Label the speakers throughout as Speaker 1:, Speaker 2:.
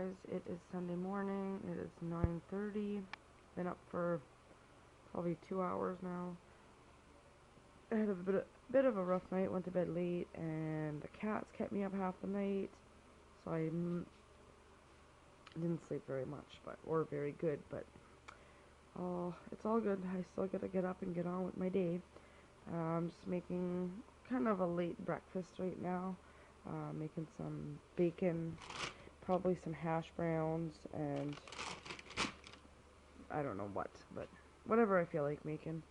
Speaker 1: guys, it is Sunday morning. It is 9:30. Been up for probably 2 hours now. I had a bit of a rough night. Went to bed late, and the cats kept me up half the night, so I didn't sleep very much, or very good. But it's all good. I still gotta get up and get on with my day. I'm just making kind of a late breakfast right now. Making some bacon, probably some hash browns, and I don't know what, but whatever I feel like making.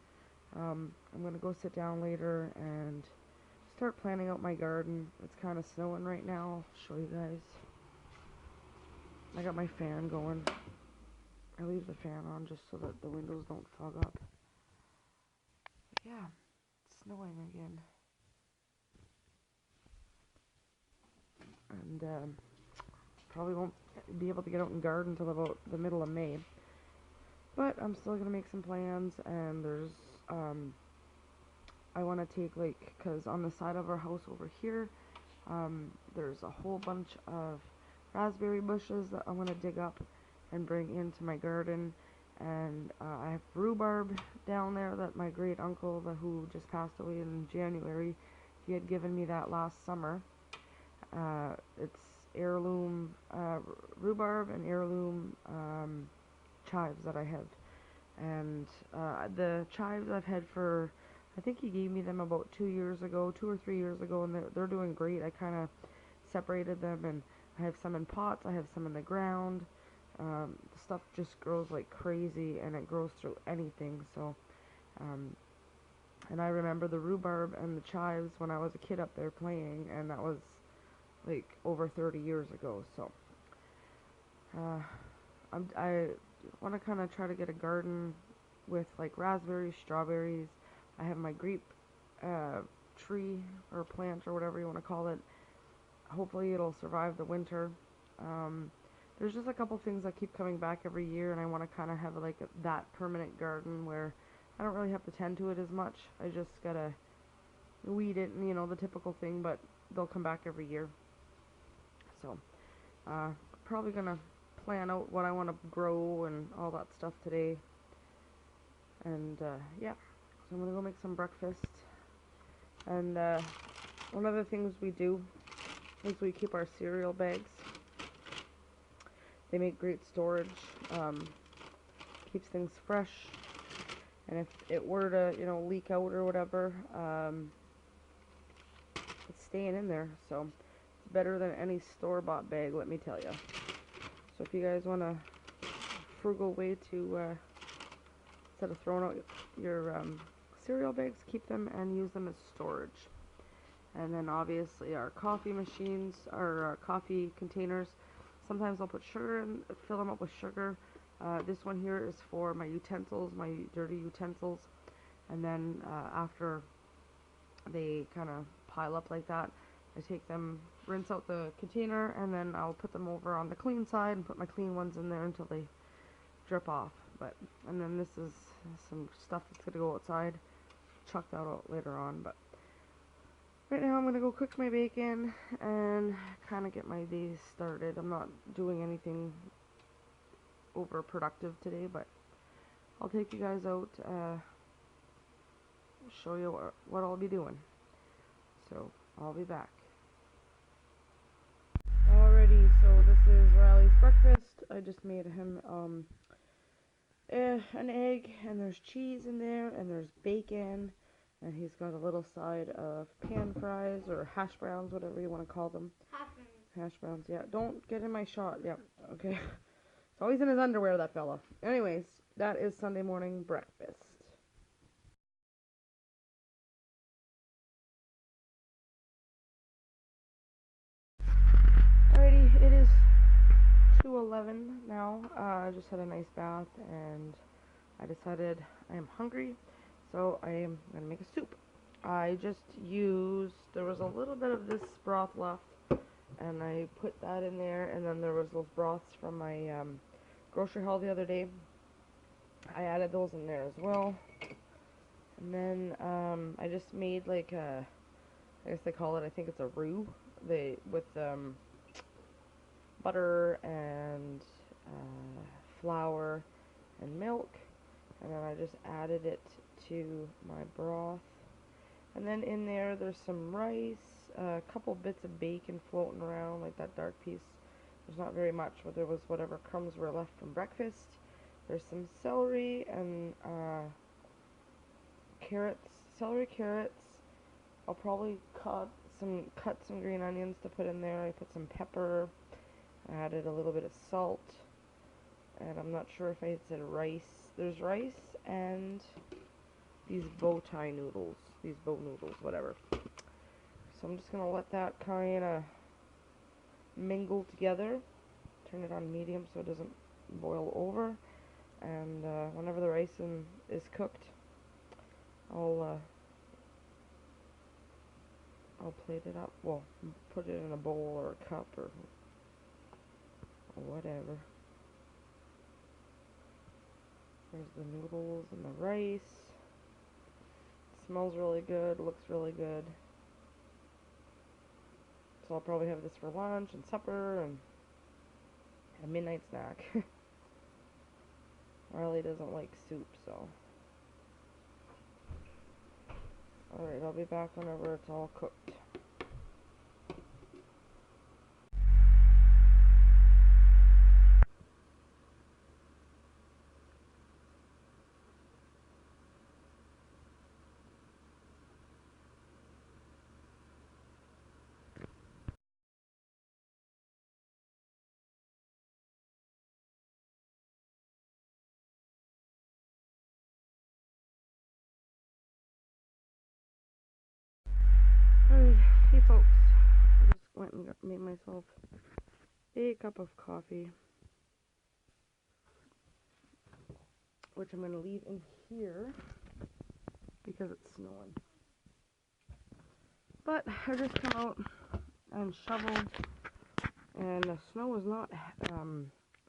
Speaker 1: I'm gonna go sit down later and start planning out my garden. It's kind of snowing right now. I'll show you guys. I got my fan going. I leave the fan on just so that the windows don't fog up. But yeah, it's snowing again. And probably won't be able to get out and garden until about the middle of May. But I'm still gonna make some plans, and there's I want to take, because on the side of our house over here, there's a whole bunch of raspberry bushes that I want to dig up and bring into my garden. And I have rhubarb down there that my great uncle, who just passed away in January, he had given me that last summer. It's heirloom rhubarb and heirloom chives that I have. And the chives I've had for, I think he gave me them about 2 or 3 years ago, and they're doing great. I kind of separated them, and I have some in pots, I have some in the ground. The stuff just grows like crazy, and it grows through anything. So, and I remember the rhubarb and the chives when I was a kid up there playing, and that was like over 30 years ago. So, I want to kind of try to get a garden with like raspberries, strawberries. I have my grape tree or plant or whatever you want to call it. Hopefully it'll survive the winter. There's just a couple things that keep coming back every year, and I want to kind of have that permanent garden where I don't really have to tend to it as much. I just gotta weed it and the typical thing, but they'll come back every year. So probably gonna plan out what I want to grow and all that stuff today. And yeah, so I'm gonna go make some breakfast. And one of the things we do is we keep our cereal bags. They make great storage, keeps things fresh, and if it were to leak out or whatever, it's staying in there. So it's better than any store-bought bag, let me tell you. So if you guys want a frugal way to, instead of throwing out your cereal bags, keep them and use them as storage. And then obviously our coffee machines, our coffee containers, sometimes I'll put sugar in, fill them up with sugar. This one here is for my utensils, my dirty utensils. And then after they kind of pile up like that, I take them, rinse out the container, and then I'll put them over on the clean side and put my clean ones in there until they drip off. And then this is some stuff that's gonna go outside, chuck that out later on. But right now I'm gonna go cook my bacon and kind of get my day started. I'm not doing anything over productive today, but I'll take you guys out, show you what I'll be doing. So I'll be back. Alrighty, so this is Riley's breakfast. I just made him an egg, and there's cheese in there, and there's bacon, and he's got a little side of pan fries or hash browns, whatever you want to call them. Hash browns, yeah. Don't get in my shot. Yeah, okay. It's always in his underwear, that fella. Anyways, that is Sunday morning breakfast. Alrighty, it is 2:11 now. I just had a nice bath, and I decided I am hungry, so I am going to make a soup. I just there was a little bit of this broth left, and I put that in there, and then there was those broths from my grocery haul the other day. I added those in there as well. And then I just made I guess they call it, I think it's a roux, with butter and flour and milk, and then I just added it to my broth. And then in there's some rice, a couple bits of bacon floating around, like that dark piece. There's not very much, but there was whatever crumbs were left from breakfast. There's some celery and carrots, celery, carrots. I'll probably cut some green onions to put in there. I put some pepper. I added a little bit of salt, and I'm not sure if I said rice. There's rice and these bow tie noodles, these bow noodles, whatever. So I'm just gonna let that kind of mingle together. Turn it on medium so it doesn't boil over. And whenever the rice is cooked, I'll plate it up. Well, put it in a bowl or a cup or whatever. There's the noodles and the rice. It smells really good, looks really good. So I'll probably have this for lunch and supper and a midnight snack. Riley doesn't like soup, so. Alright, I'll be back whenever it's all cooked. Alright, hey folks. I just went and made myself a cup of coffee, which I'm going to leave in here because it's snowing. But I just come out and shoveled, and the snow is not,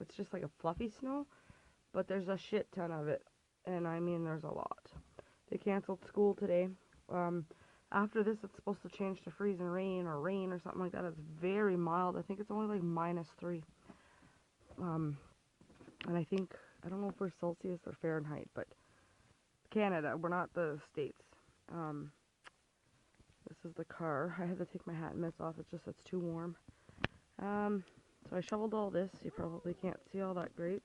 Speaker 1: it's just like a fluffy snow, but there's a shit ton of it, and I mean there's a lot. They canceled school today. After this, it's supposed to change to freezing rain or something like that. It's very mild. I think it's only like -3. And I think, I don't know if we're Celsius or Fahrenheit, but Canada, we're not the States. This is the car. I had to take my hat and mitts off. It's too warm. So I shoveled all this. You probably can't see all that great.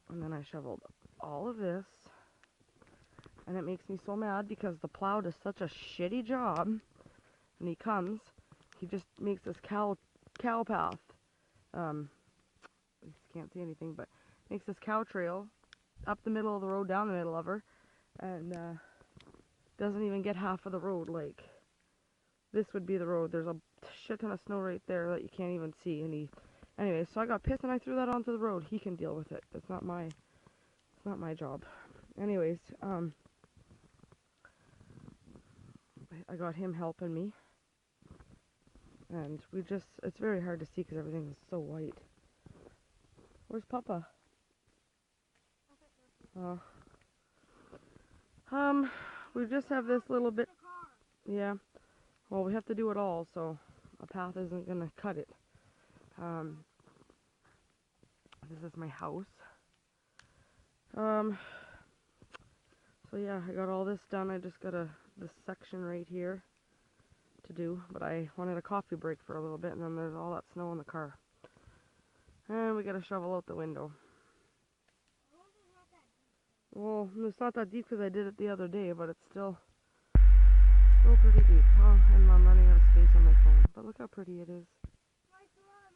Speaker 1: And then I shoveled all of this. And it makes me so mad because the plow does such a shitty job. And he just makes this cow path. You can't see anything, but makes this cow trail up the middle of the road, down the middle of her, and doesn't even get half of the road. Like, this would be the road. There's a shit ton of snow right there that you can't even see. And anyway, so I got pissed and I threw that onto the road. He can deal with it. It's not my job. Anyways, I got him helping me, and it's very hard to see because everything is so white. Where's Papa? We just have this little bit. Yeah. Well, we have to do it all, so a path isn't gonna cut it. This is my house. So yeah, I got all this done. I just got this section right here to do, but I wanted a coffee break for a little bit, and then there's all that snow in the car. And we gotta shovel out the window. Well, it's not that deep because I did it the other day, but it's still pretty deep. Oh, and I'm running out of space on my phone. But look how pretty it is.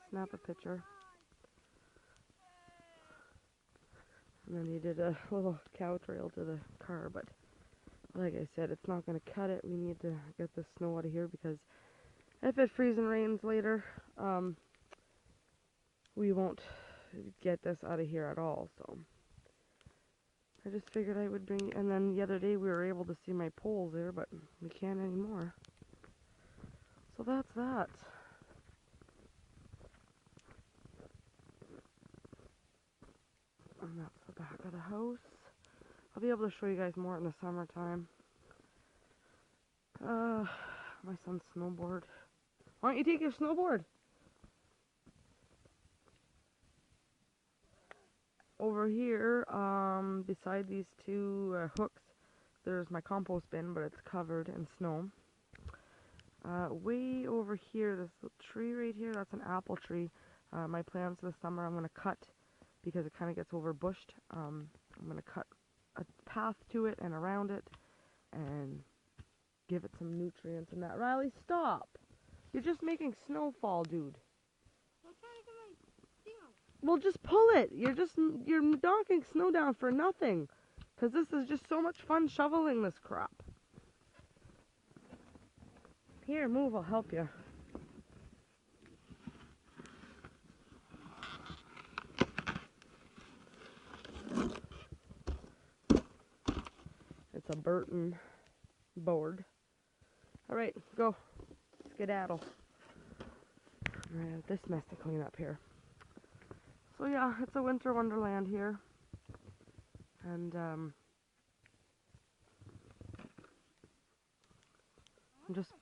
Speaker 1: Snap a picture. And then you did a little cow trail to the car, but like I said, it's not going to cut it. We need to get the snow out of here because if it freezes and rains later, we won't get this out of here at all, so I just figured I would bring, and then the other day we were able to see my poles there, but we can't anymore. So that's that. And that's the back of the house. I'll be able to show you guys more in the summertime. My son's snowboard. Why don't you take your snowboard? over here, beside these two hooks, there's my compost bin, but it's covered in snow. Way over here, this little tree right here, that's an apple tree. My plans this summer, I'm going to cut, because it kind of gets overbushed. I'm going to cut a path to it and around it, and give it some nutrients and that. Riley, stop! You're just making snow fall, dude.
Speaker 2: I'm trying to get my thing out.
Speaker 1: Well, just pull it. You're knocking snow down for nothing. Because this is just so much fun shoveling this crap. Here, move, I'll help you. It's a Burton board. Alright, go. Skedaddle. I have this mess to clean up here. So yeah, it's a winter wonderland here. And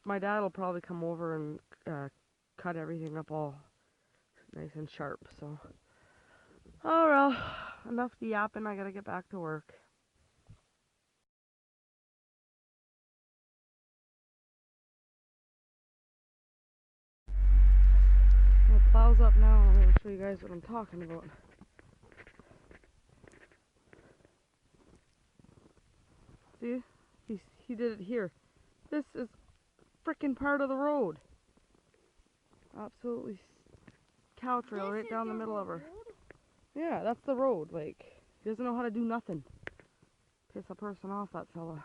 Speaker 1: my dad will probably come over and cut everything up all nice and sharp, so. Oh well, enough yapping, I gotta get back to work. Well, plow's up now, and I'm gonna show you guys what I'm talking about. See? He did it here. This is frickin' part of the road. Absolutely cow trail right down the middle of her. Yeah, that's the road. Like, he doesn't know how to do nothing. Piss a person off, that fella.